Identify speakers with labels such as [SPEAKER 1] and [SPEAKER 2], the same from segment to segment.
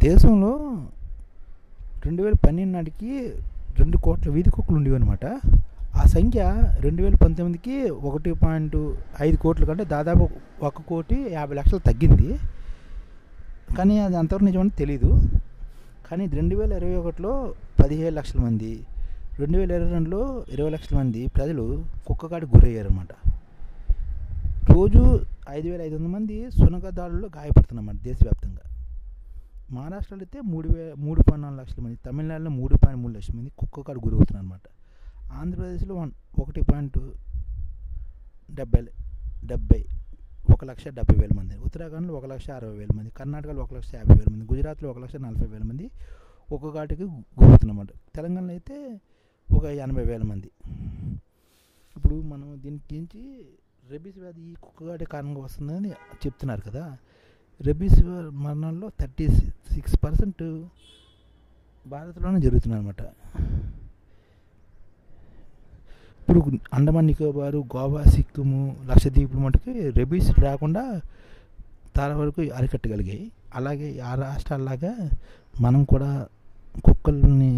[SPEAKER 1] దేశంలో 2012 నాటికి 2 కోట్ల వీధి కుక్కలు ఉండేవన్నమాట. ఆ సంఖ్య 2019కి 1.5 కోట్ల కంటే దాదాపు 1,50,00,000 తగ్గింది. కానీ అది అంతవరకు నిజమని తెలీదు. కానీ 2021లో 17 లక్షల మంది, 2022లో 20 లక్షల మంది ప్రజలు కుక్కకాడికి గురయ్యారన్నమాట. రోజు 5,500 మంది సునక దాడుల్లో గాయపడుతున్నమాట దేశవ్యాప్తంగా. మహారాష్ట్రలో అయితే 3.4 లక్షల మంది, తమిళనాడులో 3.3 లక్షల మంది కుక్కకాడికి గురవుతున్నారు అనమాట. ఆంధ్రప్రదేశ్లో 1.70 మంది, ఉత్తరాఖండ్లో 1,60,000 మంది, కర్ణాటకలో 1,50,000 మంది, గుజరాత్లో 1,40,000 మంది ఒక్కొక్కటికి గురవుతున్నమాట. తెలంగాణలో అయితే 80,000 మంది. ఇప్పుడు మనం దీనికి రెబీస్ వ్యాధి ఈ కుక్కగాడి కారణంగా వస్తుందని చెప్తున్నారు కదా. రెబీస్ మరణాల్లో 36% భారత్లోనే జరుగుతున్నాయి అన్నమాట. ఇప్పుడు అండమాన్ నికోబారు, గోవా, సిక్కిము, లక్షద్వీపులు మటుకు రెబీస్ రాకుండా చాలా వరకు అరికట్టగలిగాయి. అలాగే ఆ రాష్ట్రాల్లాగా మనం కూడా కుక్కల్ని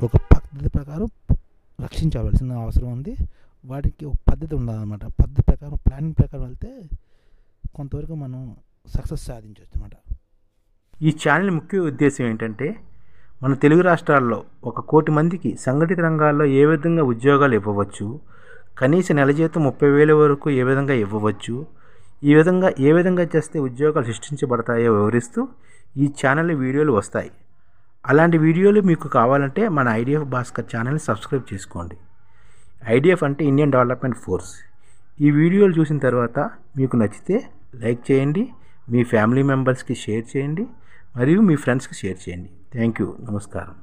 [SPEAKER 1] ఒక పద్ధతి ప్రకారం రక్షించవలసిన అవసరం ఉంది. వాటికి ఒక పద్ధతి ఉండాలన్నమాట. పద్ధతి ప్రకారం, ప్లానింగ్ ప్రకారం వెళ్తే కొంతవరకు మనం సక్సెస్ సాధించవచ్చు అన్నమాట.
[SPEAKER 2] ఈ ఛానల్ ముఖ్య ఉద్దేశం ఏంటంటే, మన తెలుగు రాష్ట్రాల్లో 1 కోటి మందికి సంఘటిత రంగాల్లో ఏ విధంగా ఉద్యోగాలు ఇవ్వవచ్చు, కనీస నెల జీతం 30,000 వరకు ఏ విధంగా ఇవ్వవచ్చు, ఏ విధంగా చేస్తే ఉద్యోగాలు సృష్టించబడతాయో వివరిస్తూ ఈ ఛానల్ వీడియోలు వస్తాయి. అలాంటి వీడియోలు మీకు కావాలంటే మన ఐడిఎఫ్ భాస్కర్ ఛానల్ని సబ్స్క్రైబ్ చేసుకోండి. ఐడిఎఫ్ అంటే ఇండియన్ డెవలప్మెంట్ ఫోర్స్. ఈ వీడియోలు చూసిన తర్వాత మీకు నచ్చితే లైక్ చేయండి, మీ ఫ్యామిలీ మెంబర్స్కి షేర్ చేయండి, మరియు మీ ఫ్రెండ్స్కి షేర్ చేయండి. Thank you. నమస్కారం.